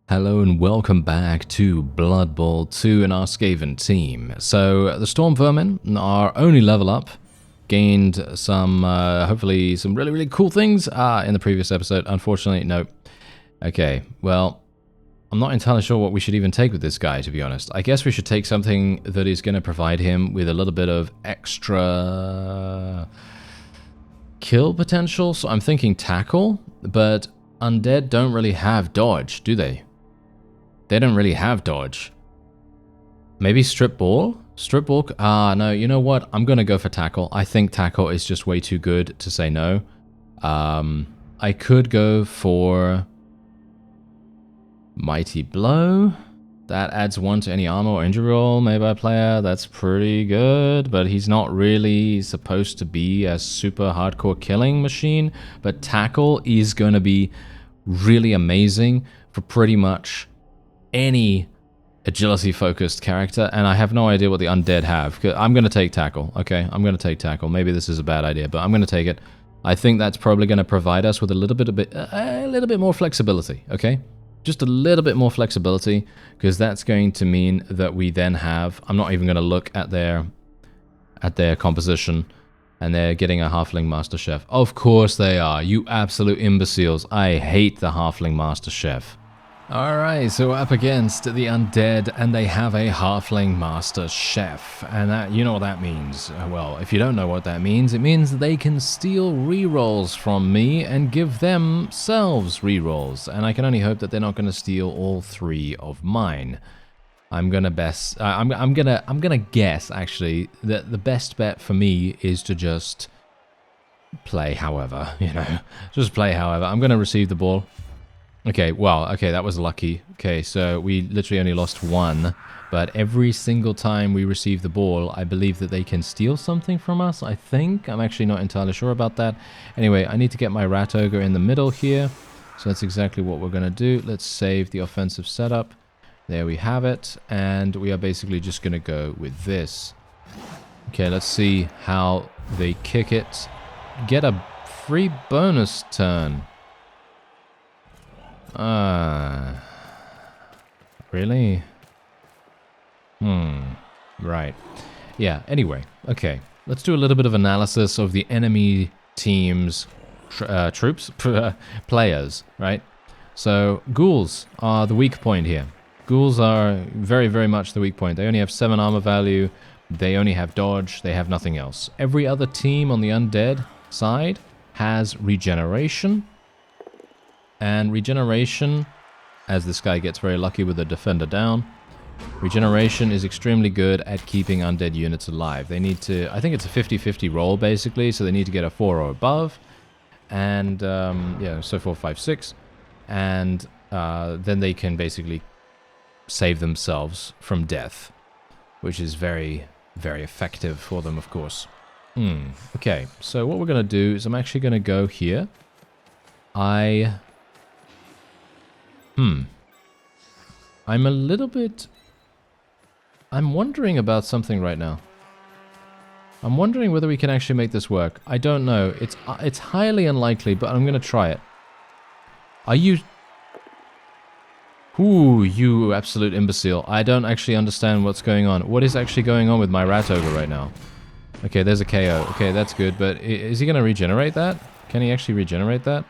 Hello and welcome back to Blood Bowl 2 in our SKAVEN team. So the Storm Vermin, our only level up, gained some, hopefully some really cool things in the previous episode. Unfortunately, no. Okay, well, I'm not entirely sure what we should even take with this guy, to be honest. I guess we should take something that is going to provide him with a little bit of extra kill potential. So I'm thinking tackle, but undead don't really have dodge, do they? They don't really have dodge. Maybe strip ball? Strip ball? No, you know what? I'm going to go for tackle. I think tackle is just way too good to say no. I could go for mighty blow. That adds 1 to any armor or injury roll made by a player. That's pretty good, but he's not really supposed to be a super hardcore killing machine. But tackle is going to be really amazing for pretty much any agility focused character, and I have no idea what the undead have. I'm going to take tackle. Okay, I'm going to take tackle. Maybe this is a bad idea, but I'm going to take it. I think that's probably going to provide us with a little bit more flexibility. Okay, just a little bit more flexibility, because that's going to mean that we then have. I'm not even going to look at their composition, and they're getting a halfling master chef. Of course they are. You absolute imbeciles! I hate the halfling master chef. Alright, so up against the undead, and they have a halfling master chef, and that, you know what that means. Well, if you don't know what that means, it means they can steal rerolls from me and give themselves rerolls, and I can only hope that they're not going to steal all 3 of mine. I'm gonna guess actually that the best bet for me is to just play however, just play however. I'm gonna receive the ball. Okay, well, okay, that was lucky. Okay, so we literally only lost 1, but every single time we receive the ball, I believe that they can steal something from us, I think. I'm actually not entirely sure about that. Anyway, I need to get my rat ogre in the middle here, so that's exactly what we're going to do. Let's save the offensive setup. There we have it, and we are basically just going to go with this. Okay, let's see how they kick it. Get a free bonus turn. Really? Right. Yeah, anyway. Okay. Let's do a little bit of analysis of the enemy team's players, right? So, ghouls are the weak point here. Ghouls are very much the weak point. They only have 7 armor value. They only have dodge. They have nothing else. Every other team on the undead side has regeneration. And regeneration, as this guy gets very lucky with the defender down, regeneration is extremely good at keeping undead units alive. They need to, I think it's a 50-50 roll basically, so they need to get a 4 or above, and yeah, so 4, 5, 6, and then they can basically save themselves from death, which is very effective for them, of course. Okay, so what we're going to do is I'm actually going to go here. I'm wondering about something right now. I'm wondering whether we can actually make this work. I don't know. It's highly unlikely, but I'm going to try it. Are you... Ooh, you absolute imbecile. I don't actually understand what's going on. What is actually going on with my rat ogre right now? Okay, there's a KO. Okay, that's good, but is he going to regenerate that? Can he actually regenerate that?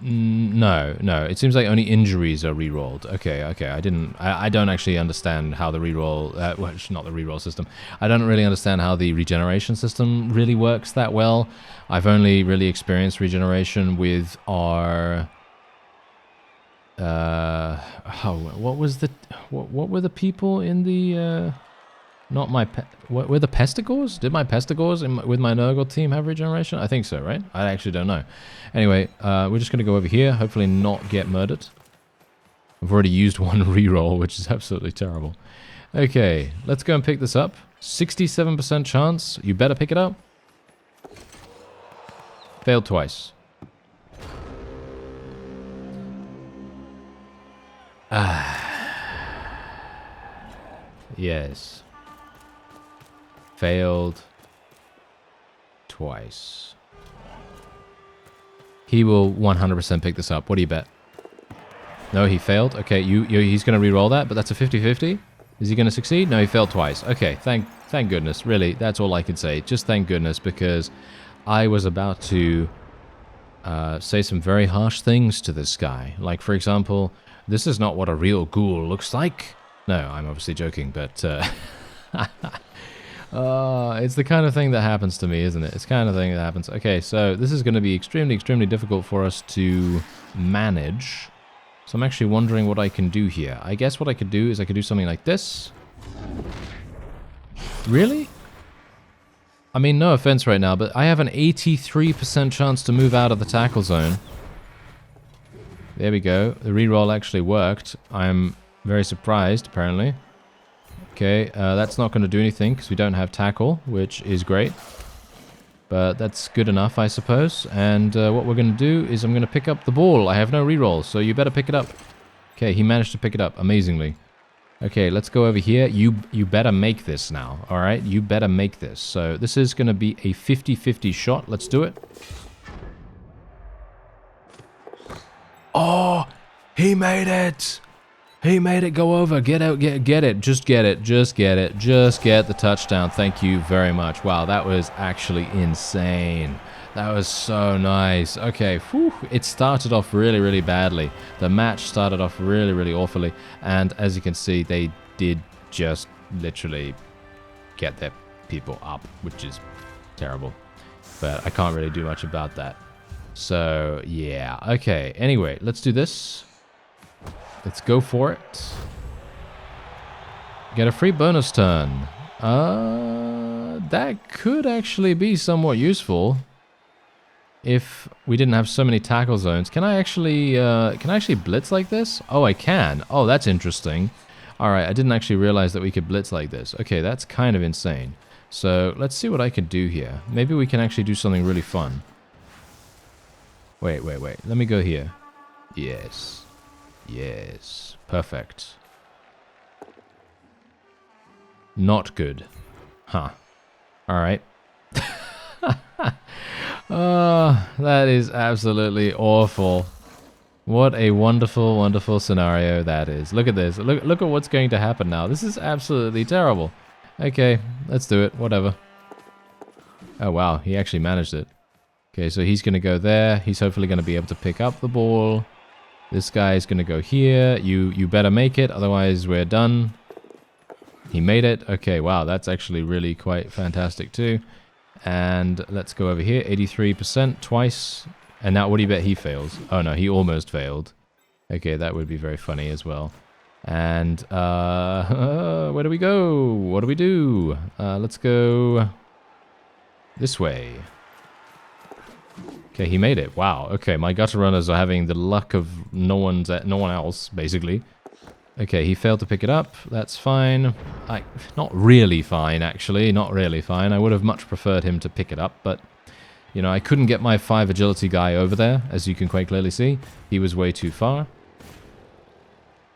No. It seems like only injuries are rerolled. Okay. I don't actually understand how the reroll, well, not the reroll system. I don't really understand how the regeneration system really works that well. I've only really experienced regeneration with our, what were the people in the, not my... What were the pestigores? Did my pestigores with my Nurgle team have regeneration? I think so, right? I actually don't know. Anyway, we're just going to go over here. Hopefully not get murdered. I've already used 1 reroll, which is absolutely terrible. Okay, let's go and pick this up. 67% chance. You better pick it up. Failed twice. Yes. Failed twice. He will 100% pick this up. What do you bet? No, he failed. Okay, he's going to re-roll that, but that's a 50-50. Is he going to succeed? No, he failed twice. Okay, thank goodness. Really, that's all I can say. Just thank goodness, because I was about to say some very harsh things to this guy. Like, for example, this is not what a real ghoul looks like. No, I'm obviously joking, but it's the kind of thing that happens to me, isn't it? It's the kind of thing that happens. Okay, so this is going to be extremely, extremely difficult for us to manage. So I'm actually wondering what I can do here. I guess what I could do is I could do something like this. Really? I mean, no offense right now, but I have an 83% chance to move out of the tackle zone. There we go. The reroll actually worked. I'm very surprised, apparently. Okay, that's not going to do anything because we don't have tackle, which is great. But that's good enough, I suppose. And what we're going to do is I'm going to pick up the ball. I have no reroll, so you better pick it up. Okay, he managed to pick it up, amazingly. Okay, let's go over here. You better make this now, alright? You better make this. So this is going to be a 50-50 shot. Let's do it. Oh, he made it! He made it go over. Get out, get it. Just get it. Just get it. Just get the touchdown. Thank you very much. Wow, that was actually insane. That was so nice. Okay, whew, it started off really, really badly. The match started off really, really awfully. And as you can see, they did just literally get their people up, which is terrible. But I can't really do much about that. So, yeah. Okay, anyway, let's do this. Let's go for it. Get a free bonus turn. That could actually be somewhat useful if we didn't have so many tackle zones. Can I actually blitz like this? Oh, I can. Oh, that's interesting. All right, I didn't actually realize that we could blitz like this. Okay, that's kind of insane. So let's see what I can do here. Maybe we can actually do something really fun. Wait. Let me go here. Yes. Yes. Perfect. Not good. Huh. Alright. That is absolutely awful. What a wonderful, wonderful scenario that is. Look at this. Look at what's going to happen now. This is absolutely terrible. Okay, let's do it. Whatever. Oh, wow. He actually managed it. Okay, so he's going to go there. He's hopefully going to be able to pick up the ball. This guy is going to go here. You better make it, otherwise we're done. He made it. Okay, wow, that's actually really quite fantastic too. And let's go over here. 83% twice. And now what do you bet he fails? Oh no, he almost failed. Okay, that would be very funny as well. And where do we go? What do we do? Let's go this way. Okay, he made it. Wow. Okay, my gutter runners are having the luck of no one else, basically. Okay, he failed to pick it up. That's fine. Not really fine, actually. Not really fine. I would have much preferred him to pick it up, but, you know, I couldn't get my 5 agility guy over there, as you can quite clearly see. He was way too far.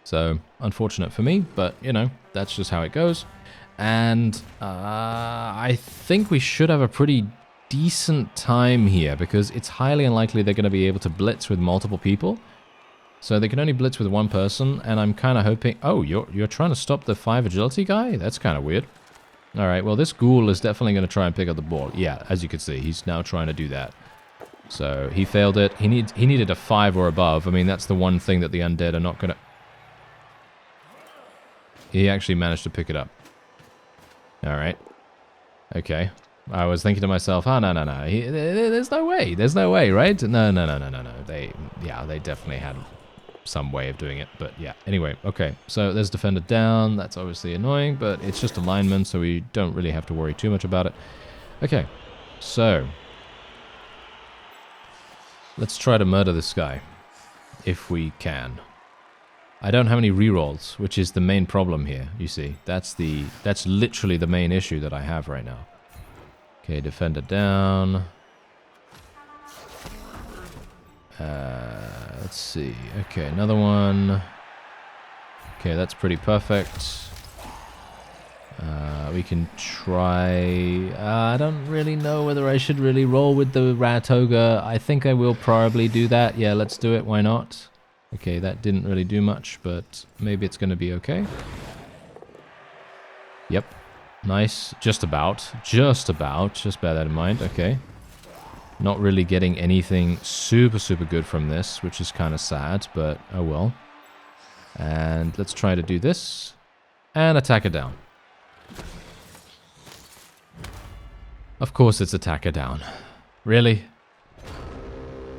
So, unfortunate for me, but, you know, that's just how it goes. And I think we should have a pretty decent time here, because it's highly unlikely they're going to be able to blitz with multiple people. So they can only blitz with one person, and I'm kind of hoping... Oh, you're trying to stop the 5 agility guy? That's kind of weird. Alright, well this ghoul is definitely going to try and pick up the ball. Yeah, as you can see, he's now trying to do that. So he failed it. He needed a 5 or above. I mean, that's the one thing that the undead are not going to... He actually managed to pick it up. Alright. Okay. I was thinking to myself, oh, no. There's no way. There's no way, right? No. They definitely had some way of doing it. But yeah, anyway, okay. So there's defender down. That's obviously annoying, but it's just a lineman, so we don't really have to worry too much about it. Okay, so let's try to murder this guy, if we can. I don't have any rerolls, which is the main problem here, you see. That's literally the main issue that I have right now. Okay, defender down. Let's see. Okay, another one. Okay, that's pretty perfect. We can try... I don't really know whether I should really roll with the rat ogre. I think I will probably do that. Yeah, let's do it. Why not? Okay, that didn't really do much, but maybe it's going to be okay. Yep. Nice. Just about. Just about. Just bear that in mind. Okay. Not really getting anything super, super good from this, which is kind of sad, but oh well. And let's try to do this. And attack it down. Of course it's attack it down. Really?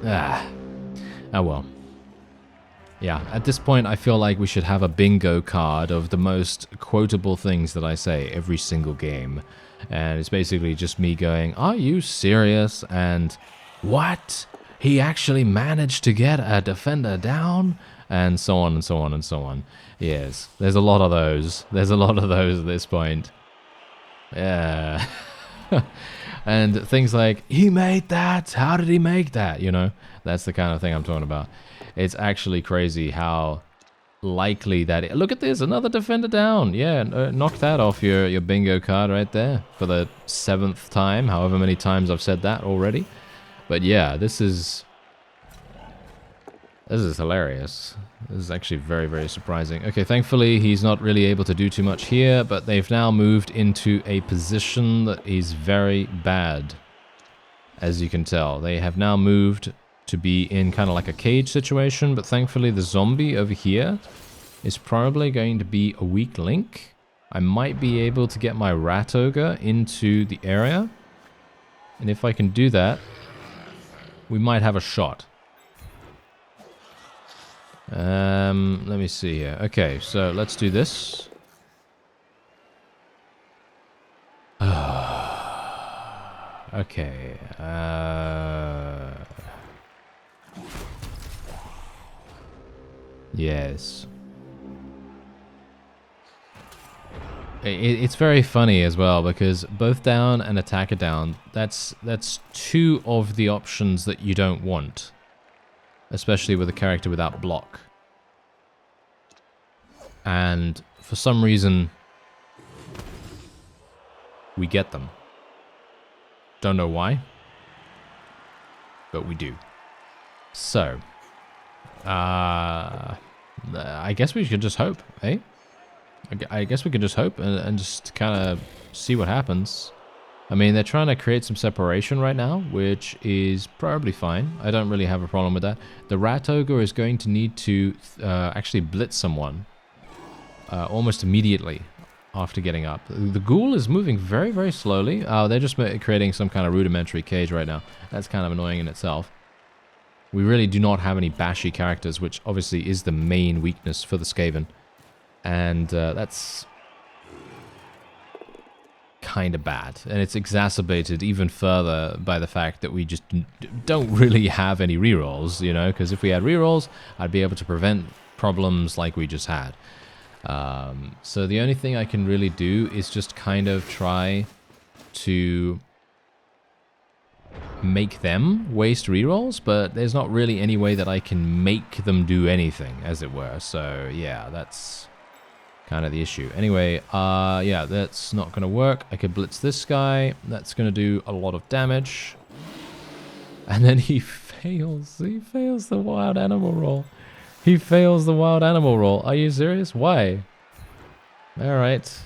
Ah. Oh well. Yeah, at this point I feel like we should have a bingo card of the most quotable things that I say every single game. And it's basically just me going, are you serious? And what? He actually managed to get a defender down? And so on and so on and so on. Yes, there's a lot of those. There's a lot of those at this point. Yeah. And things like, he made that? How did he make that? You know, that's the kind of thing I'm talking about. It's actually crazy how likely that is. Look at this, another defender down. Yeah, knock that off your bingo card right there for the 7th time, however many times I've said that already. But yeah, this is hilarious. This is actually very, very surprising. Okay, thankfully he's not really able to do too much here, but they've now moved into a position that is very bad. As you can tell, they have now moved to be in kind of like a cage situation, but thankfully the zombie over here is probably going to be a weak link. I might be able to get my rat ogre into the area, and if I can do that, we might have a shot. Let me see here. Okay, so let's do this. Okay. Yes. It's very funny as well because both down and attacker down, that's 2 of the options that you don't want. Especially with a character without block. And for some reason, we get them. Don't know why, but we do. So, I guess we should just hope, eh? I guess we can just hope and just kind of see what happens. I mean, they're trying to create some separation right now, which is probably fine. I don't really have a problem with that. The rat ogre is going to need to actually blitz someone almost immediately after getting up. The ghoul is moving very, very slowly. Oh, they're just creating some kind of rudimentary cage right now. That's kind of annoying in itself. We really do not have any bashy characters, which obviously is the main weakness for the SKAVEN. And that's kind of bad, and it's exacerbated even further by the fact that we just don't really have any rerolls, you know, because if we had rerolls, I'd be able to prevent problems like we just had. So the only thing I can really do is just kind of try to make them waste rerolls, but there's not really any way that I can make them do anything, as it were. So yeah, that's kind of the issue. Anyway, yeah, that's not going to work. I could blitz this guy. That's going to do a lot of damage. And then he fails. He fails the wild animal roll. He fails the wild animal roll. Are you serious? Why? Alright.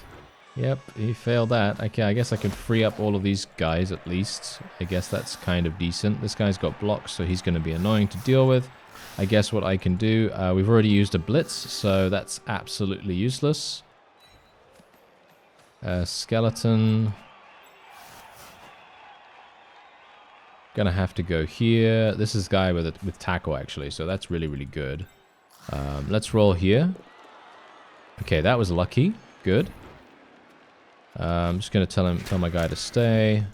Yep, he failed that. Okay, I guess I can free up all of these guys at least. I guess that's kind of decent. This guy's got blocks, so he's going to be annoying to deal with. I guess what I can do, we've already used a blitz, so that's absolutely useless. Skeleton. Gonna have to go here. This is guy with tackle actually, so that's really, really good. Let's roll here. Okay, that was lucky. Good. I'm just gonna tell my guy to stay.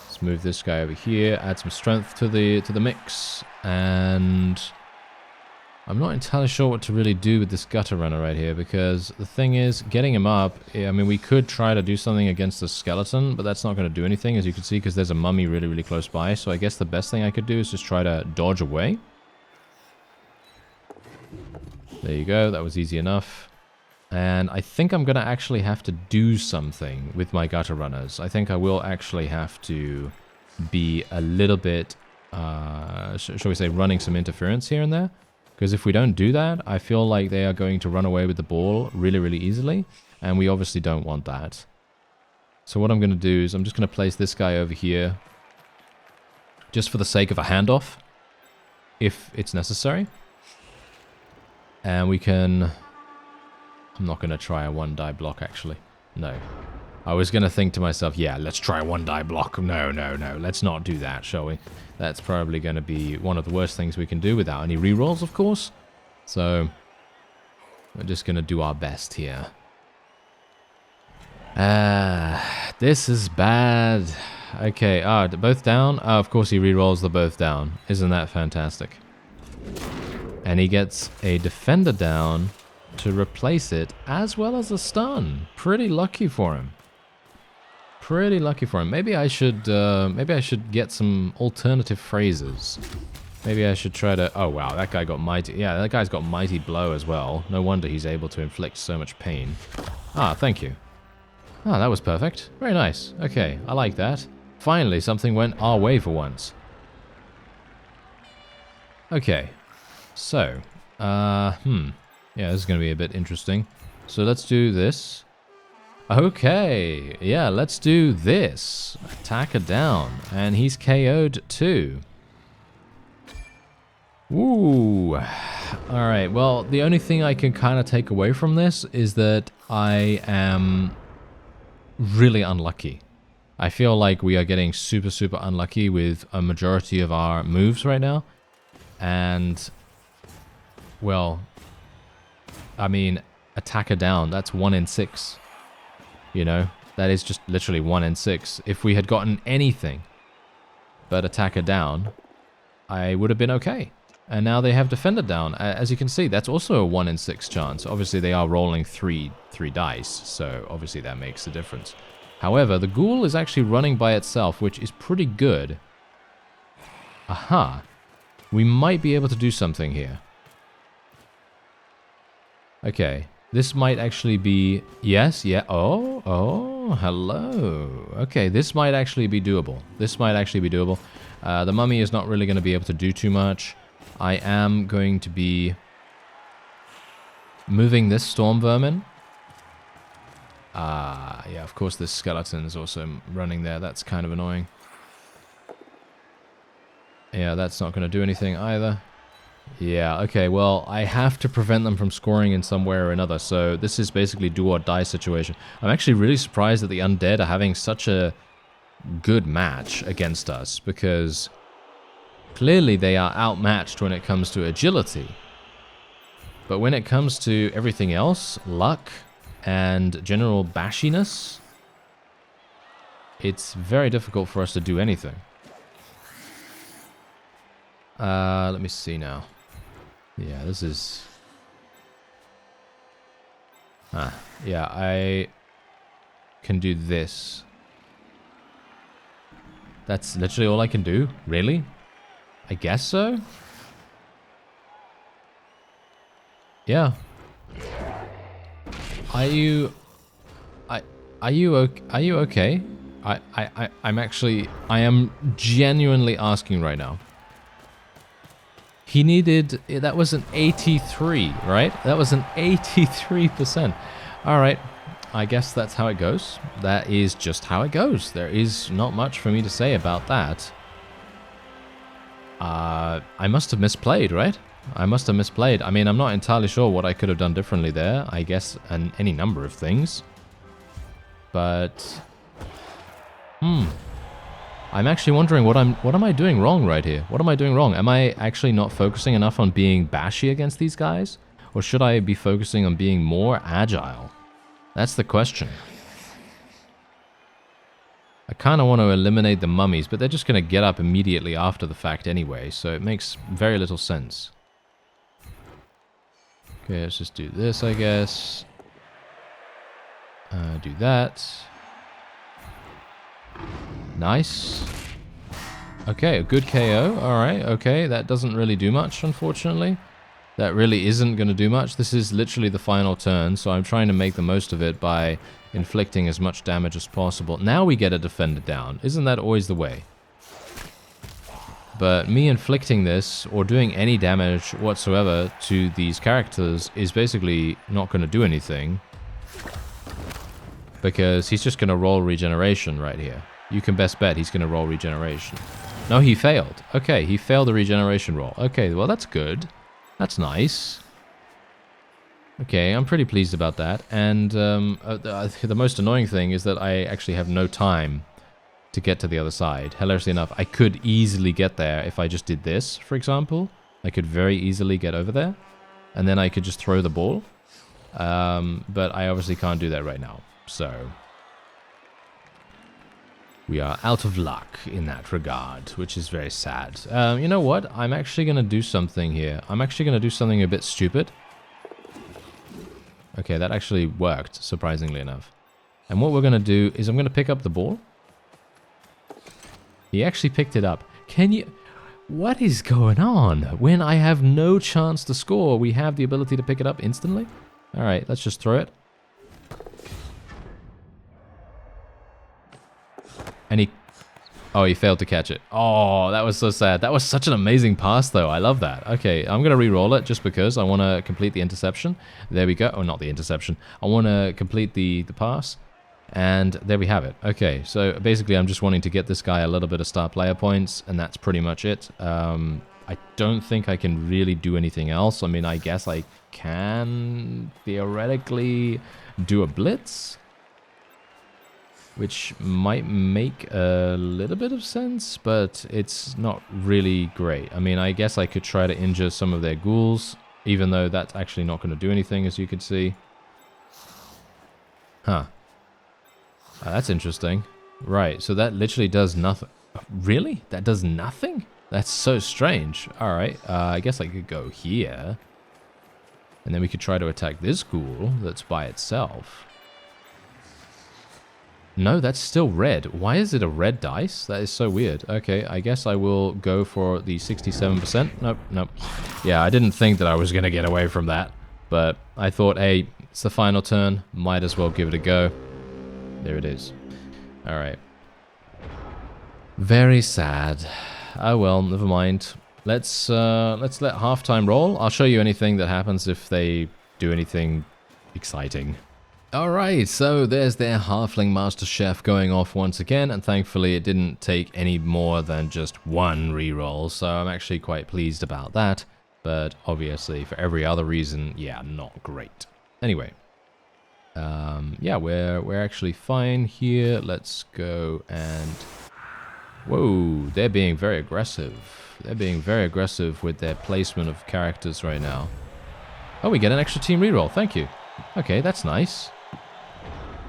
Let's move this guy over here. Add some strength to the mix, and I'm not entirely sure what to really do with this gutter runner right here, because the thing is, getting him up, I mean, we could try to do something against the skeleton, but that's not going to do anything, as you can see, because there's a mummy really, really close by. So I guess the best thing I could do is just try to dodge away. There you go, that was easy enough. And I think I'm going to actually have to do something with my gutter runners. I think I will actually have to be a little bit, shall we say, running some interference here and there. Because if we don't do that, I feel like they are going to run away with the ball really, really easily. And we obviously don't want that. So what I'm going to do is I'm just going to place this guy over here. Just for the sake of a handoff. If it's necessary. And we can... I'm not going to try a one-die block, actually. No. I was going to think to myself, yeah, let's try a one-die block. No, no, no. Let's not do that, shall we? That's probably going to be one of the worst things we can do without any rerolls, of course. So, we're just going to do our best here. This is bad. Okay, both down? Oh, of course he rerolls the both down. Isn't that fantastic? And he gets a defender down to replace it, as well as a stun. Pretty lucky for him. Pretty lucky for him. Maybe I should get some alternative phrases. Maybe I should try to... Oh, wow, that guy got mighty... Yeah, that guy's got mighty blow as well. No wonder he's able to inflict so much pain. Ah, thank you. Ah, that was perfect. Very nice. Okay, I like that. Finally, something went our way for once. Okay. So, yeah, this is going to be a bit interesting. So let's do this. Okay, yeah, let's do this. Attacker down, and he's KO'd too. Ooh. Alright, well, the only thing I can kind of take away from this is that I am really unlucky. I feel like we are getting super, super unlucky with a majority of our moves right now. And, well... I mean, attacker down, that's 1 in 6. You know, that is just literally 1 in 6. If we had gotten anything but attacker down, I would have been okay. And now they have defender down. As you can see, that's also a 1 in 6 chance. Obviously, they are rolling three dice, so obviously that makes a difference. However, the ghoul is actually running by itself, which is pretty good. Aha. We might be able to do something here. Okay, this might actually be... Yes, yeah, oh, hello. Okay, this might actually be doable. This might actually be doable. The mummy is not really going to be able to do too much. I am going to be moving this storm vermin. Yeah, of course this skeleton is also running there. That's kind of annoying. Yeah, that's not going to do anything either. Yeah, okay, well, I have to prevent them from scoring in some way or another, so this is basically do or die situation. I'm actually really surprised that the undead are having such a good match against us, because clearly they are outmatched when it comes to agility. But when it comes to everything else, luck and general bashiness, it's very difficult for us to do anything. Let me see now. Yeah, this is... yeah, I can do this. That's literally all I can do? Really? I guess so? Yeah. Are you okay? I am genuinely asking right now. He needed, that was an 83, right? That was an 83%. All right, I guess that's how it goes. That is just how it goes. There is not much for me to say about that. I must have misplayed, right? I must have misplayed. I mean, I'm not entirely sure what I could have done differently there. I guess any number of things. But, I'm actually wondering what am I doing wrong right here? What am I doing wrong? Am I actually not focusing enough on being bashy against these guys? Or should I be focusing on being more agile? That's the question. I kind of want to eliminate the mummies, but they're just going to get up immediately after the fact anyway, so it makes very little sense. Okay, let's just do this, I guess. Do that. Nice. Okay, a good KO. Alright, okay. That doesn't really do much, unfortunately. that really isn't going to do much. This is literally the final turn, so I'm trying to make the most of it by inflicting as much damage as possible. Now we get a defender down. Isn't that always the way? But me inflicting this, or doing any damage whatsoever to these characters, is basically not going to do anything. Because he's just going to roll regeneration right here. You can best bet he's going to roll regeneration. No, he failed. Okay, he failed the regeneration roll. Okay, well that's good. That's nice. Okay, I'm pretty pleased about that. And the most annoying thing is that I actually have no time to get to the other side. Hilariously enough, I could easily get there if I just did this, for example. I could very easily get over there. And then I could just throw the ball. But I obviously can't do that right now. So we are out of luck in that regard, which is very sad. You know what? I'm actually going to do something here. I'm actually going to do something a bit stupid. Okay, that actually worked, surprisingly enough. And what we're going to do is I'm going to pick up the ball. He actually picked it up. Can you... What is going on? When I have no chance to score, we have the ability to pick it up instantly? Alright, let's just throw it. And he... Oh, he failed to catch it. Oh, that was so sad. That was such an amazing pass, though. I love that. Okay, I'm going to re-roll it just because I want to complete the interception. There we go. Oh, not the interception. I want to complete the pass. And there we have it. Okay, so basically I'm just wanting to get this guy a little bit of star player points, and that's pretty much it. I don't think I can really do anything else. I mean, I guess I can theoretically do a blitz, which might make a little bit of sense, but it's not really great. I mean, I guess I could try to injure some of their ghouls, even though that's actually not going to do anything, as you can see. Huh. That's interesting. Right, so that literally does nothing. Really? That does nothing? That's so strange. Alright, I guess I could go here. And then we could try to attack this ghoul that's by itself. No, that's still red. Why is it a red dice? That is so weird. Okay, I guess I will go for the 67%. Nope, nope. Yeah, I didn't think that I was going to get away from that. But I thought, hey, it's the final turn. Might as well give it a go. There it is. Alright. Very sad. Oh well, never mind. Let's let halftime roll. I'll show you anything that happens if they do anything exciting. Alright, so there's their Halfling Master Chef going off once again, and thankfully it didn't take any more than just one reroll, so I'm actually quite pleased about that. But obviously, for every other reason, yeah, not great. Anyway. Yeah, we're actually fine here. Let's go and... Whoa, they're being very aggressive. They're being very aggressive with their placement of characters right now. Oh, we get an extra team reroll. Thank you. Okay, that's nice.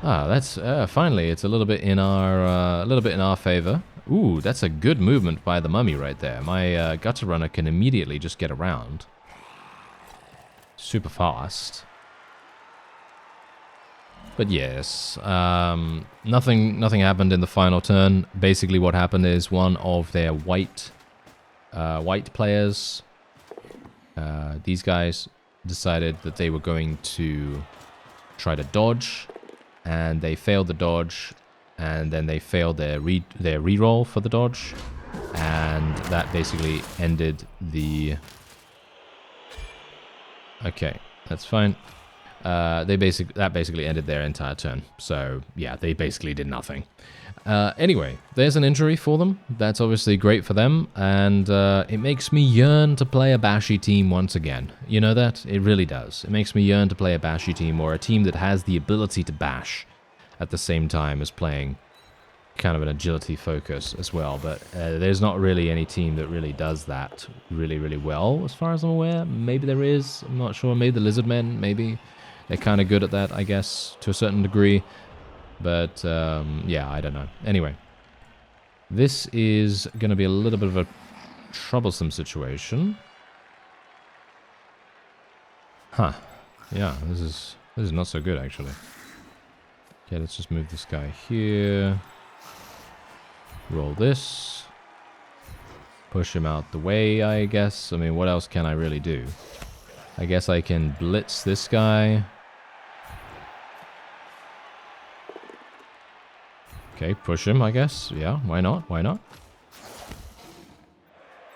Ah, that's finally it's a little bit in our favor. Ooh, that's a good movement by the mummy right there. My gutter runner can immediately just get around. Super fast. But yes, nothing happened in the final turn. Basically what happened is one of their white players, these guys decided that they were going to try to dodge, and they failed the dodge, and then they failed their reroll for the dodge, and that basically ended the... Okay, that's fine. That basically ended their entire turn. So yeah, they basically did nothing. Anyway, there's an injury for them. That's obviously great for them, and it makes me yearn to play a bashy team once again. You know that? It really does. It makes me yearn to play a bashy team, or a team that has the ability to bash at the same time as playing kind of an agility focus as well. But there's not really any team that really does that really well, as far as I'm aware. Maybe there is. I'm not sure. Maybe the Lizardmen, maybe. They're kind of good at that, I guess, to a certain degree. But, yeah, I don't know. Anyway, this is going to be a little bit of a troublesome situation. Huh. Yeah, this is not so good, actually. Okay, let's just move this guy here. Roll this. Push him out the way, I guess. I mean, what else can I really do? I guess I can blitz this guy. Okay, push him, I guess. Yeah, why not? Why not?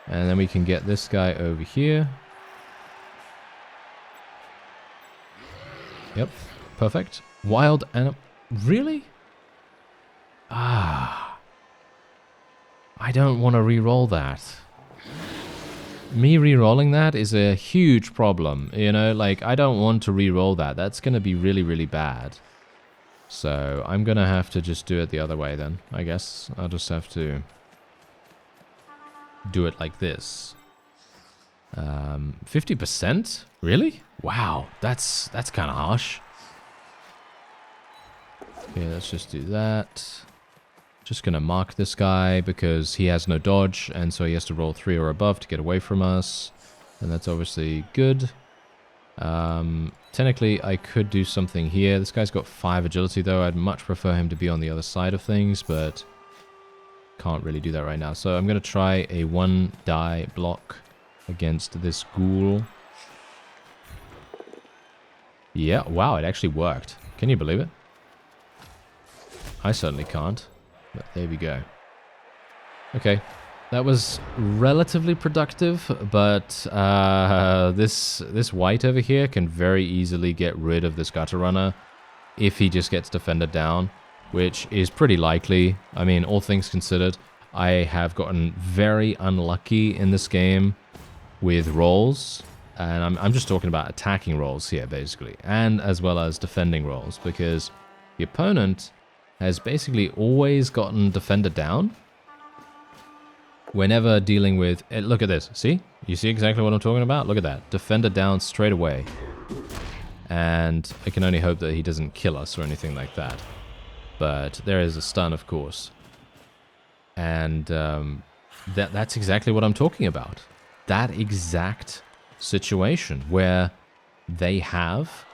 And then we can get this guy over here. Yep, perfect. Wild and... Really? Ah. I don't want to re-roll that. Me re-rolling that is a huge problem. You know, like, I don't want to re-roll that. That's going to be really, really bad. So, I'm going to have to just do it the other way then, I guess. I'll just have to do it like this. 50%? Really? Wow, that's kind of harsh. Okay, let's just do that. Just gonna mark this guy because he has no dodge, and so he has to roll 3 or above to get away from us. And that's obviously good. Technically, I could do something here. This guy's got 5 agility, though. I'd much prefer him to be on the other side of things, but can't really do that right now. So I'm gonna try a 1 die block against this ghoul. Yeah, wow, it actually worked. Can you believe it? I certainly can't, but there we go. Okay, that was relatively productive, but this white over here can very easily get rid of this gutter runner if he just gets defended down, which is pretty likely. I mean, all things considered, I have gotten very unlucky in this game with rolls, and I'm just talking about attacking rolls here, basically, and as well as defending rolls, because the opponent has basically always gotten defended down whenever dealing with... Look at this, see? You see exactly what I'm talking about? Look at that. Defender down straight away. And I can only hope that he doesn't kill us or anything like that. But there is a stun, of course. And that's exactly what I'm talking about. That exact situation where they have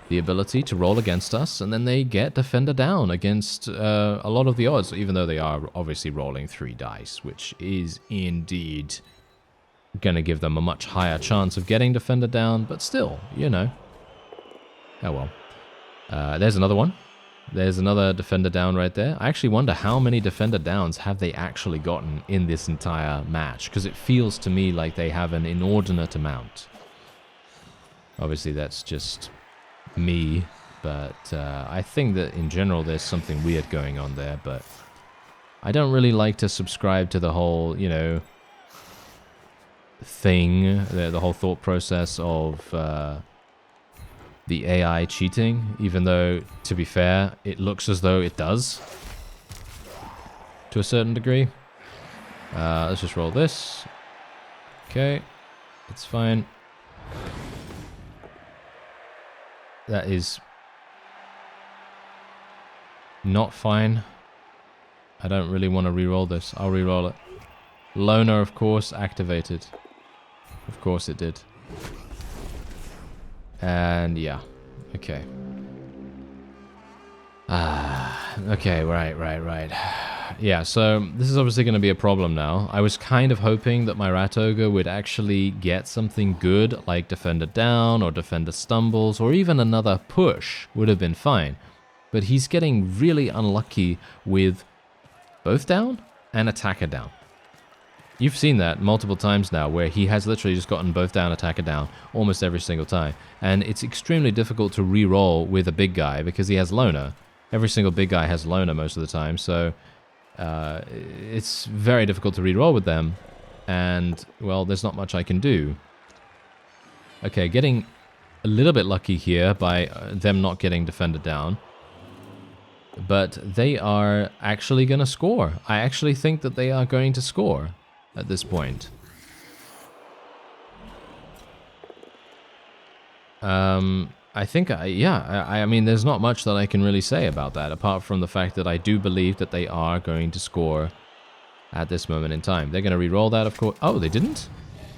the ability to roll against us, and then they get defender down against a lot of the odds, even though they are obviously rolling 3 dice, which is indeed going to give them a much higher chance of getting defender down, but still, you know. Oh well. There's another one. There's another defender down right there. I actually wonder how many defender downs have they actually gotten in this entire match, because it feels to me like they have an inordinate amount. Obviously, that's just me, but I think that in general there's something weird going on there, but I don't really like to subscribe to the whole, you know, thing, the whole thought process of the AI cheating, even though, to be fair, it looks as though it does to a certain degree. Let's just roll this. Okay, it's fine. That is not fine. I don't really want to re-roll this. I'll re-roll it. Loner, of course, activated. Of course it did. And yeah. Okay. Okay, right. Yeah, so this is obviously going to be a problem now. I was kind of hoping that my Rat Ogre would actually get something good, like Defender Down, or Defender Stumbles, or even another push would have been fine. But he's getting really unlucky with both down and Attacker down. You've seen that multiple times now, where he has literally just gotten both down, Attacker down, almost every single time. And it's extremely difficult to re-roll with a big guy, because he has Loner. Every single big guy has Loner most of the time, so it's very difficult to re-roll with them. And, well, there's not much I can do. Okay, getting a little bit lucky here by them not getting Defender down. But they are actually going to score. I actually think that they are going to score at this point. I think, I mean, there's not much that I can really say about that, apart from the fact that I do believe that they are going to score at this moment in time. They're going to re-roll that, of course. Oh, they didn't?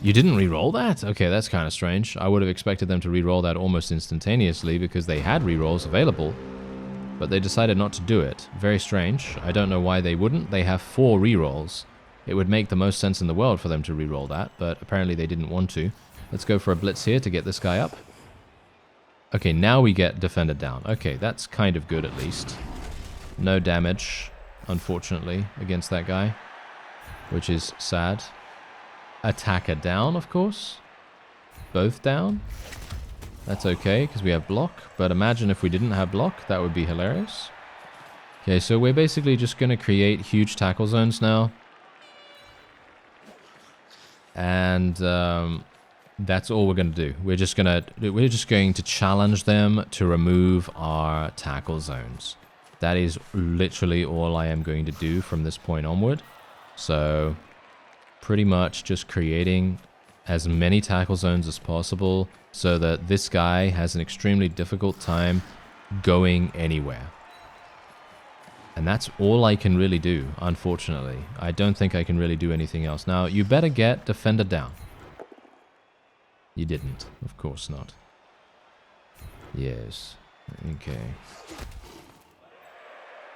You didn't re-roll that? Okay, that's kind of strange. I would have expected them to re-roll that almost instantaneously, because they had re-rolls available. But they decided not to do it. Very strange. I don't know why they wouldn't. They have 4 re-rolls. It would make the most sense in the world for them to re-roll that, but apparently they didn't want to. Let's go for a blitz here to get this guy up. Okay, now we get defender down. Okay, that's kind of good at least. No damage, unfortunately, against that guy, which is sad. Attacker down, of course. Both down. That's okay, because we have block. But imagine if we didn't have block, that would be hilarious. Okay, so we're basically just going to create huge tackle zones now. And that's all we're going to do. We're just going to challenge them to remove our tackle zones. That is literally all I am going to do from this point onward. So pretty much just creating as many tackle zones as possible so that this guy has an extremely difficult time going anywhere. And that's all I can really do, unfortunately. I don't think I can really do anything else. Now, you better get defender down. You didn't. Of course not. Yes. Okay.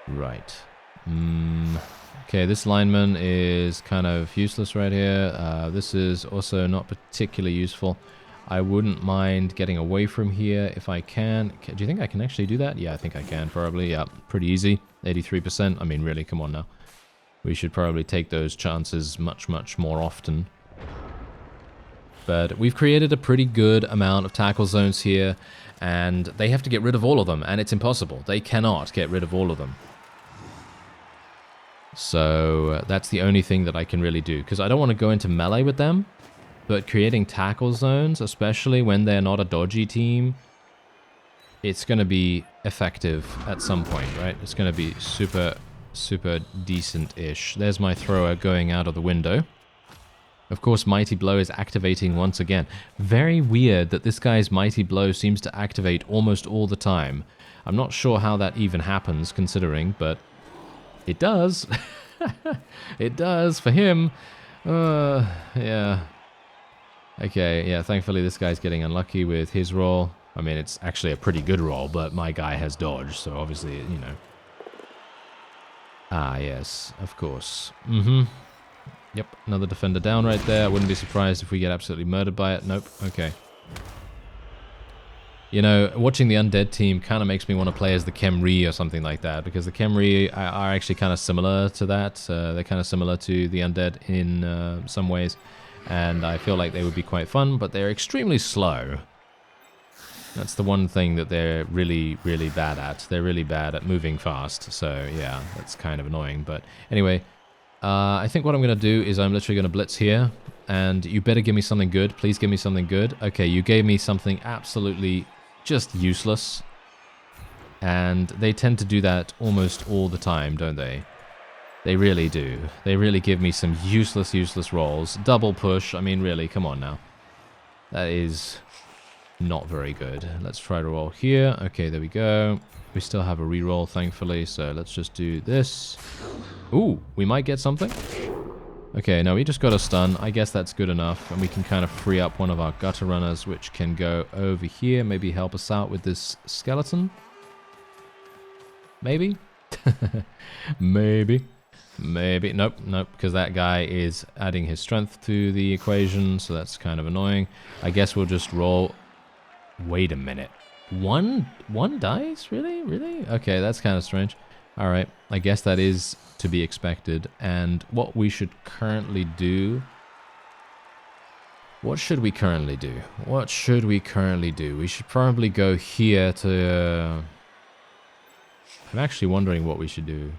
Right. Okay, this lineman is kind of useless right here. This is also not particularly useful. I wouldn't mind getting away from here if I can. Do you think I can actually do that? Yeah, I think I can, probably. Yeah, pretty easy. 83%. I mean, really, come on now. We should probably take those chances much, much more often. But we've created a pretty good amount of tackle zones here, and they have to get rid of all of them, and it's impossible. They cannot get rid of all of them. So that's the only thing that I can really do, because I don't want to go into melee with them, but creating tackle zones, especially when they're not a dodgy team, it's going to be effective at some point, right? It's going to be super, super decent-ish. There's my thrower going out of the window. Of course, Mighty Blow is activating once again. Very weird that this guy's Mighty Blow seems to activate almost all the time. I'm not sure how that even happens, considering, but it does. It does for him. Yeah. Okay, yeah, thankfully this guy's getting unlucky with his roll. I mean, it's actually a pretty good roll, but my guy has dodged, so obviously, you know. Ah, yes, of course. Yep, another defender down right there. I wouldn't be surprised if we get absolutely murdered by it. Nope, okay. You know, watching the Undead team kind of makes me want to play as the Khemri or something like that, because the Khemri are actually kind of similar to that. They're kind of similar to the Undead in some ways, and I feel like they would be quite fun, but they're extremely slow. That's the one thing that they're really, really bad at. They're really bad at moving fast, so yeah, that's kind of annoying. But anyway, I think what I'm going to do is I'm literally going to blitz here, and you better give me something good. Please give me something good. Okay, you gave me something absolutely just useless, and they tend to do that almost all the time, don't they? They really do. They really give me some useless rolls. Double push, I mean, really, come on now. That is not very good. Let's try to roll here. Okay, there we go. We still have a reroll, thankfully, so let's just do this. Ooh, we might get something. Okay, no, we just got a stun. I guess that's good enough, and we can kind of free up one of our gutter runners, which can go over here, maybe help us out with this skeleton. Maybe? Maybe. Maybe. Nope, because that guy is adding his strength to the equation, so that's kind of annoying. I guess we'll just roll. Wait a minute. One dice? Really? Really? Okay, that's kind of strange. Alright, I guess that is to be expected. And what we should currently do... What should we currently do? What should we currently do? We should probably go here to... I'm actually wondering what we should do.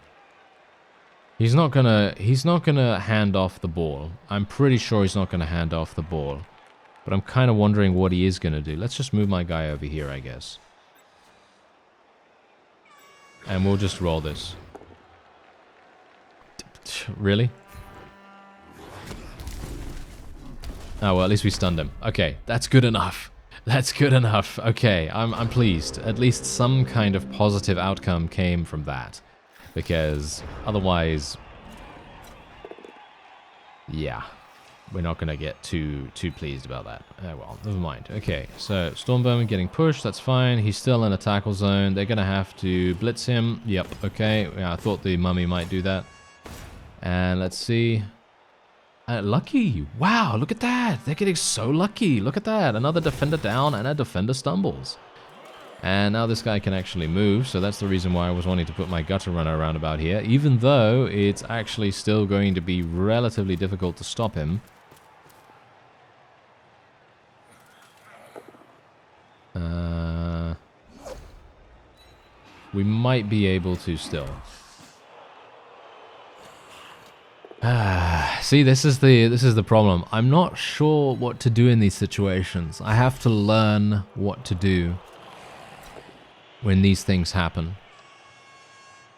He's not gonna hand off the ball. I'm pretty sure he's not gonna hand off the ball. But I'm kind of wondering what he is gonna do. Let's just move my guy over here, I guess. And we'll just roll this. Really? Oh, well, at least we stunned him. Okay, that's good enough. That's good enough. Okay, I'm pleased. At least some kind of positive outcome came from that. Because otherwise... Yeah. We're not going to get too pleased about that. Oh, well, never mind. Okay, so Stormbowman getting pushed. That's fine. He's still in a tackle zone. They're going to have to blitz him. Yep, okay. Yeah, I thought the mummy might do that. And let's see. Lucky. Wow, look at that. They're getting so lucky. Look at that. Another defender down and a defender stumbles. And now this guy can actually move, so that's the reason why I was wanting to put my gutter runner around about here, even though it's actually still going to be relatively difficult to stop him. We might be able to still. See, this is the problem. I'm not sure what to do in these situations. I have to learn what to do when these things happen.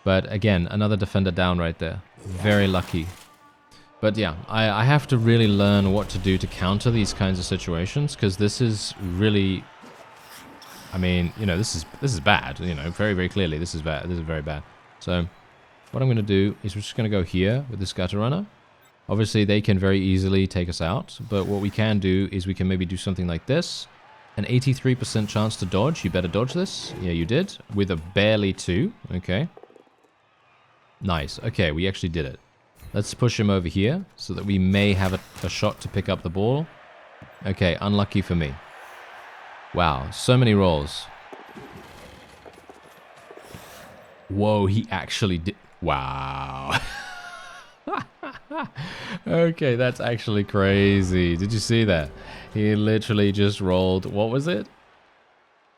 But again, another defender down right there. Very lucky. But yeah, I have to really learn what to do to counter these kinds of situations, because this is really, I mean, you know, this is bad. You know, very, very clearly this is bad. This is very bad. So what I'm going to do is we're just going to go here with this gutter runner. Obviously, they can very easily take us out, but what we can do is we can maybe do something like this. An 83% chance to dodge. You better dodge this. Yeah, you did. With a barely 2. Okay. Nice. Okay, we actually did it. Let's push him over here so that we may have a shot to pick up the ball. Okay, unlucky for me. Wow, so many rolls. Whoa, he actually did. Wow. Okay, that's actually crazy. Did you see that? He literally just rolled, what was it?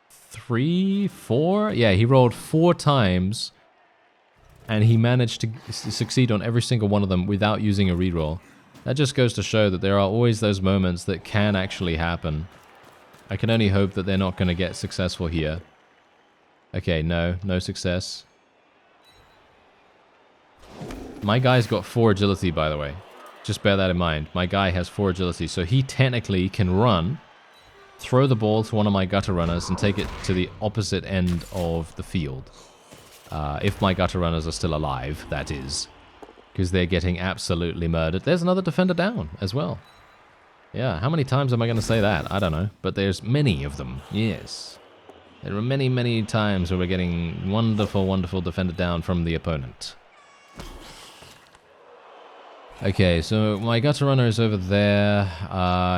3, 4? Yeah, he rolled 4 times. And he managed to succeed on every single one of them without using a reroll. That just goes to show that there are always those moments that can actually happen. I can only hope that they're not going to get successful here. Okay, no success. My guy's got 4 agility, by the way. Just bear that in mind. My guy has 4 agility, so he technically can run, throw the ball to one of my gutter runners, and take it to the opposite end of the field. If my gutter runners are still alive, that is. Because they're getting absolutely murdered. There's another defender down as well. Yeah, how many times am I going to say that? I don't know. But there's many of them. Yes. There are many, many times where we're getting wonderful, wonderful defender down from the opponent. Okay, so my gutter runner is over there.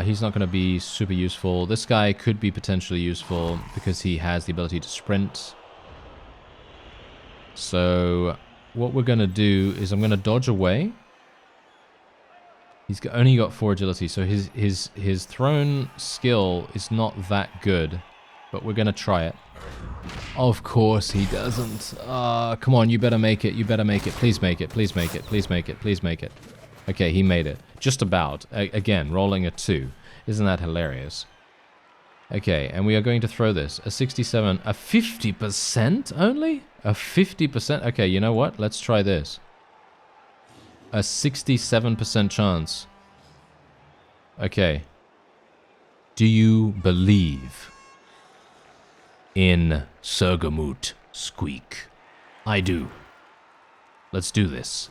He's not going to be super useful. This guy could be potentially useful because he has the ability to sprint. So what we're going to do is I'm going to dodge away. He's only got 4 agility, so his thrown skill is not that good. But we're going to try it. Of course he doesn't. Come on, you better make it. You better make it. Please make it. Please make it. Please make it. Please make it. Okay, he made it. Just about. Again, rolling a 2. Isn't that hilarious? Okay, and we are going to throw this. A 67, a 50% only? A 50%? Okay, you know what? Let's try this. A 67% chance. Okay. Do you believe in Sergamut Squeak? I do. Let's do this.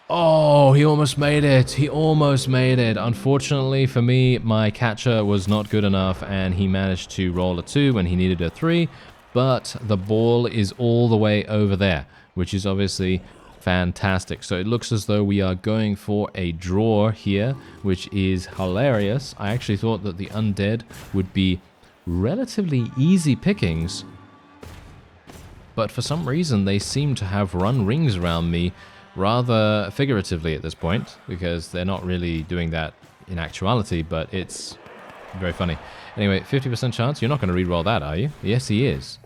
Oh, he almost made it. He almost made it. Unfortunately for me, my catcher was not good enough and he managed to roll a 2 when he needed a 3. But the ball is all the way over there, which is obviously fantastic. So it looks as though we are going for a draw here, which is hilarious. I actually thought that the undead would be relatively easy pickings, but for some reason they seem to have run rings around me rather figuratively at this point, because they're not really doing that in actuality, but it's very funny. Anyway, 50% chance. You're not going to re-roll that, are you? Yes, he is.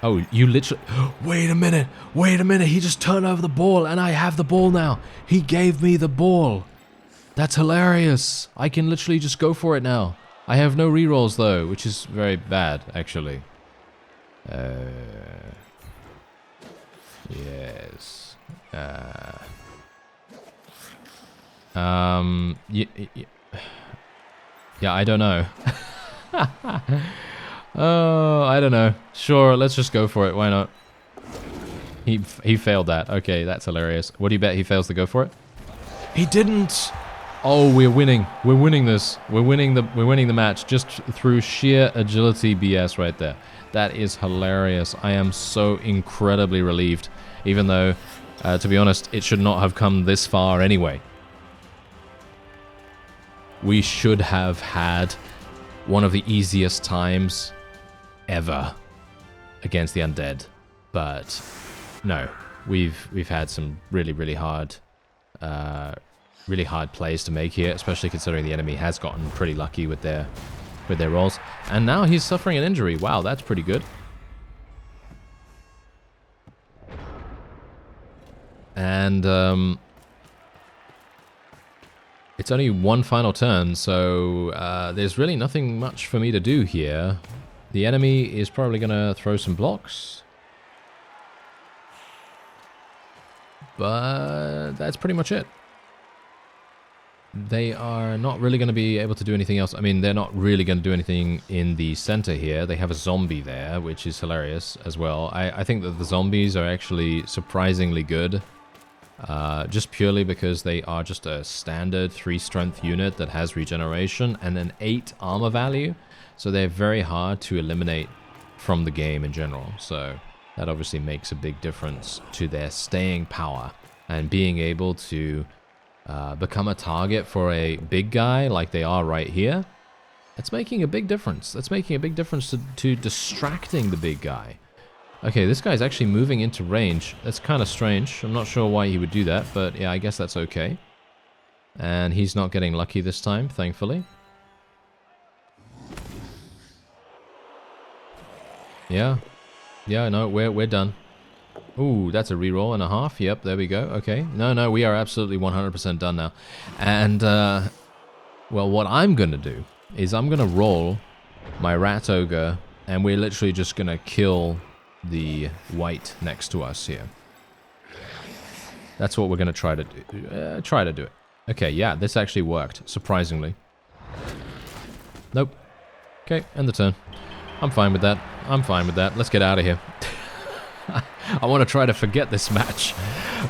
Oh, you literally... Wait a minute. Wait a minute. He just turned over the ball, and I have the ball now. He gave me the ball. That's hilarious. I can literally just go for it now. I have no re-rolls, though, which is very bad, actually. Yes. Yeah, I don't know. Oh, I don't know. Sure, let's just go for it. Why not? He failed that. Okay, that's hilarious. What do you bet he fails to go for it? He didn't. Oh, we're winning. We're winning this. We're winning the match just through sheer agility BS right there. That is hilarious. I am so incredibly relieved, even though, to be honest, it should not have come this far anyway. We should have had one of the easiest times ever against the undead, but no, we've had some really hard plays to make here, especially considering the enemy has gotten pretty lucky with their rolls. And now he's suffering an injury. Wow, that's pretty good. And it's only one final turn, so there's really nothing much for me to do here. The enemy is probably going to throw some blocks. But that's pretty much it. They are not really going to be able to do anything else. I mean, they're not really going to do anything in the center here. They have a zombie there, which is hilarious as well. I think that the zombies are actually surprisingly good. Just purely because they are just a standard 3 strength unit that has regeneration and an 8 armor value. So they're very hard to eliminate from the game in general. So that obviously makes a big difference to their staying power and being able to become a target for a big guy like they are right here. That's making a big difference. That's making a big difference to distracting the big guy. Okay, this guy's actually moving into range. That's kind of strange. I'm not sure why he would do that, but yeah, I guess that's okay. And he's not getting lucky this time, thankfully. Yeah. Yeah, no, we're done. Ooh, that's a reroll and a half. Yep, there we go. Okay. No, we are absolutely 100% done now. And, well, what I'm going to do is I'm going to roll my Rat Ogre, and we're literally just going to kill the white next to us here. That's what we're going to try to do. Try to do it. Okay, yeah, this actually worked, surprisingly. Nope. Okay, end the turn. I'm fine with that. I'm fine with that. Let's get out of here. I want to try to forget this match.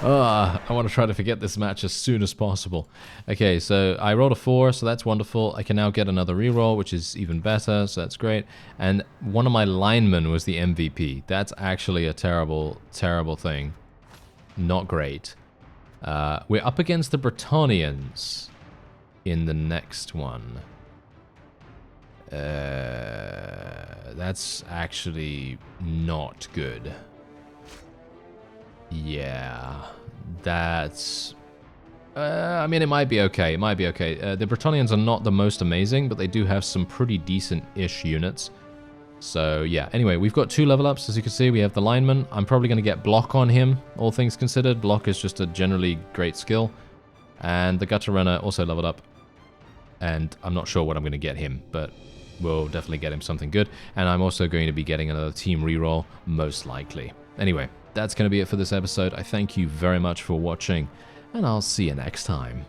I want to try to forget this match as soon as possible. Okay, so I rolled a 4, so that's wonderful. I can now get another reroll, which is even better, so that's great. And one of my linemen was the MVP. That's actually a terrible, terrible thing. Not great. We're up against the Bretonians in the next one. That's actually not good. Yeah, that's... I mean, it might be okay. It might be okay. The Bretonians are not the most amazing, but they do have some pretty decent-ish units. So, yeah. Anyway, we've got 2 level ups. As you can see, we have the lineman. I'm probably going to get block on him, all things considered. Block is just a generally great skill. And the Gutter Runner also leveled up. And I'm not sure what I'm going to get him, but we'll definitely get him something good. And I'm also going to be getting another team reroll, most likely. Anyway, that's going to be it for this episode. I thank you very much for watching, and I'll see you next time.